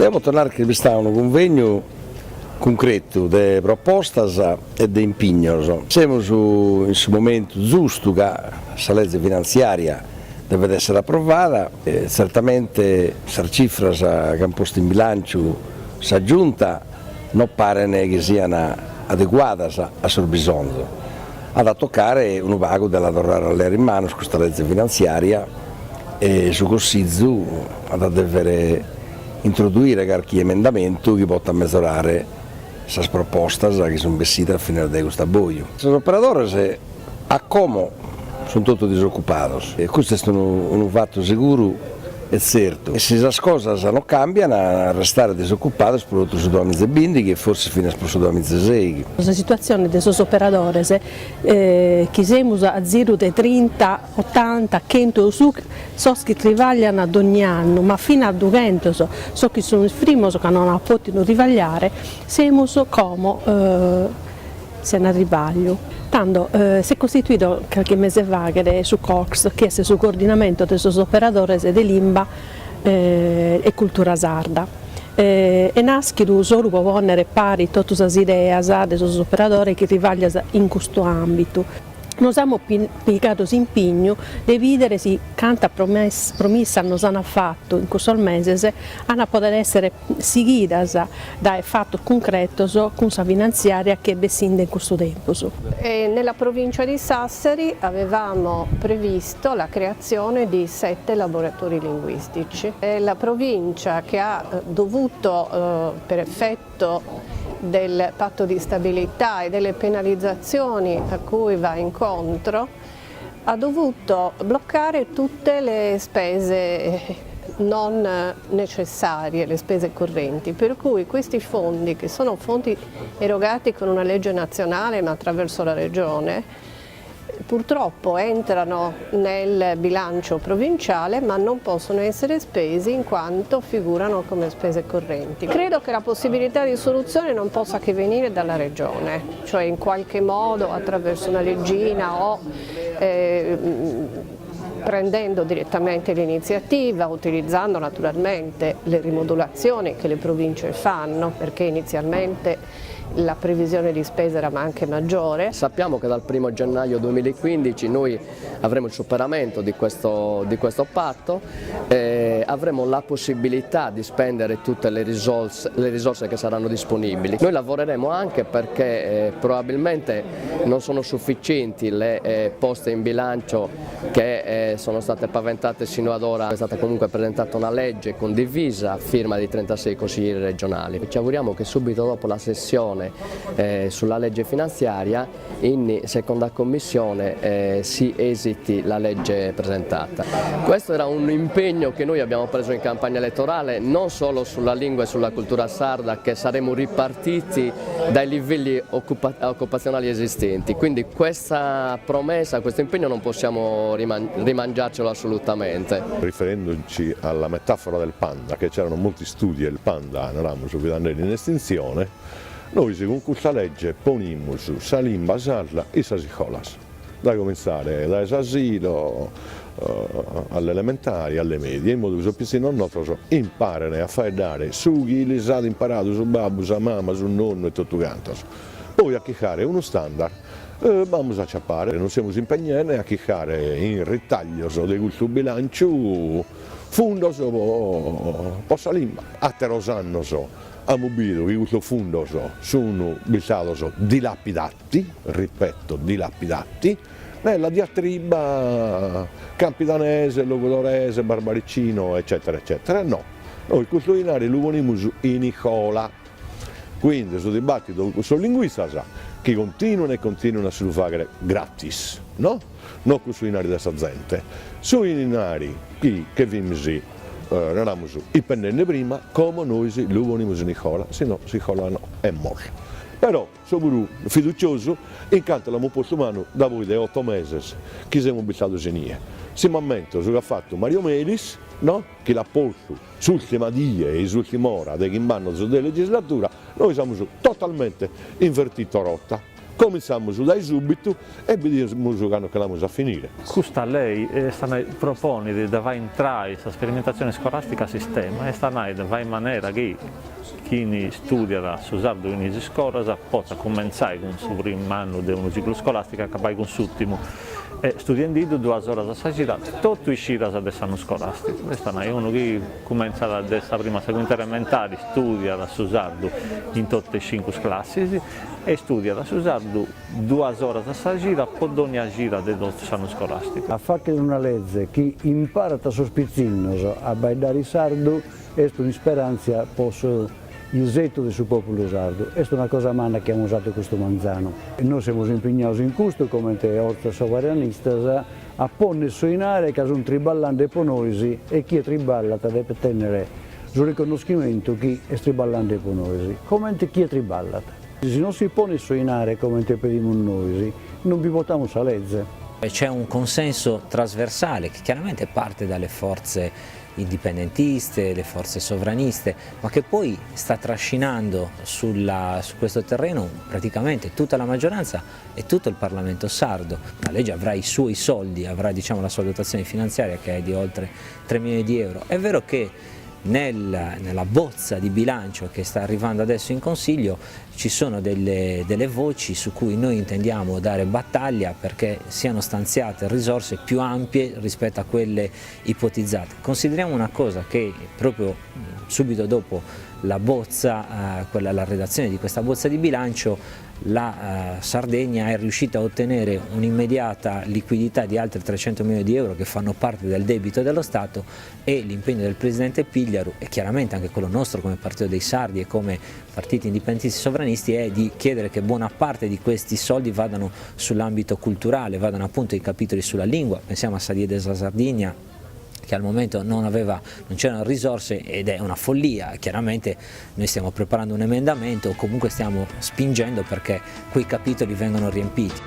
Devo tornare che quest'anno un convegno concreto de propostas e de impegnos. Siamo in questo momento giusto che la legge finanziaria deve essere approvata, certamente le cifre che hanno posto in bilancio la Giunta non pare che siano adeguate a sul bisogno. Ha da toccare un vago della tornare a lei in mano questa legge finanziaria e su Cossizzu ha da dover introdurre qualche emendamento che possa misurare queste proposte che sono vestite a finire di questo boio. Gli operatori a come sono tutti disoccupati e questo è un fatto sicuro e certo. E se le cose non cambiano, a restare disoccupati per altri 2020 che forse fino al prossimo 2026. La situazione dei operatori che siamo a giro di 30, 80, 100 su so che travagliano ad ogni anno, ma fino a 200 so che sono i primi che non possono rivagliare, siamo come se ne rivaglio. Tanto si è costituito qualche mese fa su COX, che è sul coordinamento dei operatori di Limba e cultura sarda. E nasce solo per ponere pari tutte le idee dei operatori che rivagliano in questo ambito. Noi abbiamo piegato impegno di vedere se quanta promessa nos hanno fatto in questo mese hanno poter essere seguite da fatti concreti con la finanziaria che besinde in questo tempo. Nella provincia di Sassari avevamo previsto la creazione di 7 laboratori linguistici. È la provincia che ha dovuto, per effetto del patto di stabilità e delle penalizzazioni a cui va incontro, ha dovuto bloccare tutte le spese non necessarie, le spese correnti, per cui questi fondi, che sono fondi erogati con una legge nazionale ma attraverso la Regione, purtroppo entrano nel bilancio provinciale ma non possono essere spesi in quanto figurano come spese correnti. Credo che la possibilità di soluzione non possa che venire dalla Regione, cioè in qualche modo attraverso una leggina o prendendo direttamente l'iniziativa, utilizzando naturalmente le rimodulazioni che le province fanno, perché inizialmente la previsione di spesa era anche maggiore. Sappiamo che dal 1 gennaio 2015 noi avremo il superamento di questo patto, avremo la possibilità di spendere tutte le risorse che saranno disponibili. Noi lavoreremo anche perché probabilmente non sono sufficienti le poste in bilancio che sono state paventate sino ad ora. È stata comunque presentata una legge condivisa a firma di 36 consiglieri regionali. Ci auguriamo che subito dopo la sessione sulla legge finanziaria in seconda commissione si esiti la legge presentata. Questo era un impegno che noi abbiamo preso in campagna elettorale, non solo sulla lingua e sulla cultura sarda, che saremo ripartiti dai livelli occupazionali esistenti, quindi questa promessa, questo impegno non possiamo rimangiarcelo assolutamente. Riferendoci alla metafora del panda, che c'erano molti studi e il panda eravamo subito in estinzione, noi con questa legge ponimmo su la lingua sarda e le scuole, da cominciare dall'asilo alle elementari, alle medie, in modo che i piccini nostri imparano a fare dare su chi li ha imparato su babbo, su mamma, su nonno e tutto quanto. Poi a chiccare uno standard, vamos a ciappare, non siamo impegnati a chiccare in ritaglio di questo bilancio fondo per la lingua, a terosanno abbiamo visto che questo fondo sono stati dilapidati, ripeto dilapidati, nella diatriba campidanese, logudorese, barbaricino eccetera eccetera. No, noi questo denaro lo poniamo in Nicola, quindi sul dibattito sul linguista che continuano a sviluppare gratis, no? Non questo denaro da questa gente, sui denari che vimmo eravamo i pennelli prima, come noi lo poniamo in Nicola, se no Nicola no, è morto. Però sono fiducioso, intanto l'abbiamo posto mano da voi dai 8 mesi che siamo abitati in si momento che ha fatto Mario Melis, no? Che l'ha posto sull'ultima dia e sull'ultima ora che vanno della legislatura, noi siamo totalmente invertito rotta. cominciamo da subito e vediamo che andiamo a finire. Questa lei propone di dare entrare questa sperimentazione scolastica a sistema e sta in maniera che chi studia su sardo in scuola possa cominciare con il suo primo anno di un ciclo scolastico e acabare con l'ultimo studiando 2 ore a saggira tutto uscire dall'anno scolastico. Questa è uno che comincia dalla prima, seconda elementare, studia su sardo in tutte le 5 classi e studia su sardo 2 ore a saggira per ogni gira dell'anno scolastico. A fare una legge che impara a sospizzinoso a bailare sardo è una speranza posso il zetto del suo popolo sardo. È una cosa manna che abbiamo usato questo manzano. E noi siamo impegnati in questo come orta sovranista a ponne soinare che sono triballando per noi e chi è triballata deve tenere il riconoscimento chi è triballando per noi, come chi è triballata. Se non si pone soinare come pediamo noi, non vi votiamo la legge. C'è un consenso trasversale che chiaramente parte dalle forze indipendentiste, le forze sovraniste, ma che poi sta trascinando su questo terreno praticamente tutta la maggioranza e tutto il Parlamento sardo. La legge avrà i suoi soldi, avrà la sua dotazione finanziaria che è di oltre 3 milioni di euro. È vero che nella bozza di bilancio che sta arrivando adesso in Consiglio ci sono delle voci su cui noi intendiamo dare battaglia perché siano stanziate risorse più ampie rispetto a quelle ipotizzate. Consideriamo una cosa, che proprio subito dopo la redazione di questa bozza di bilancio la Sardegna è riuscita a ottenere un'immediata liquidità di altri 300 milioni di euro che fanno parte del debito dello Stato, e l'impegno del Presidente Pigliaru e chiaramente anche quello nostro come Partito dei Sardi e come partiti indipendentisti sovranisti è di chiedere che buona parte di questi soldi vadano sull'ambito culturale, vadano appunto ai capitoli sulla lingua. Pensiamo a Sadie della Sardegna, che al momento non c'erano risorse ed è una follia. Chiaramente noi stiamo preparando un emendamento o comunque stiamo spingendo perché quei capitoli vengano riempiti.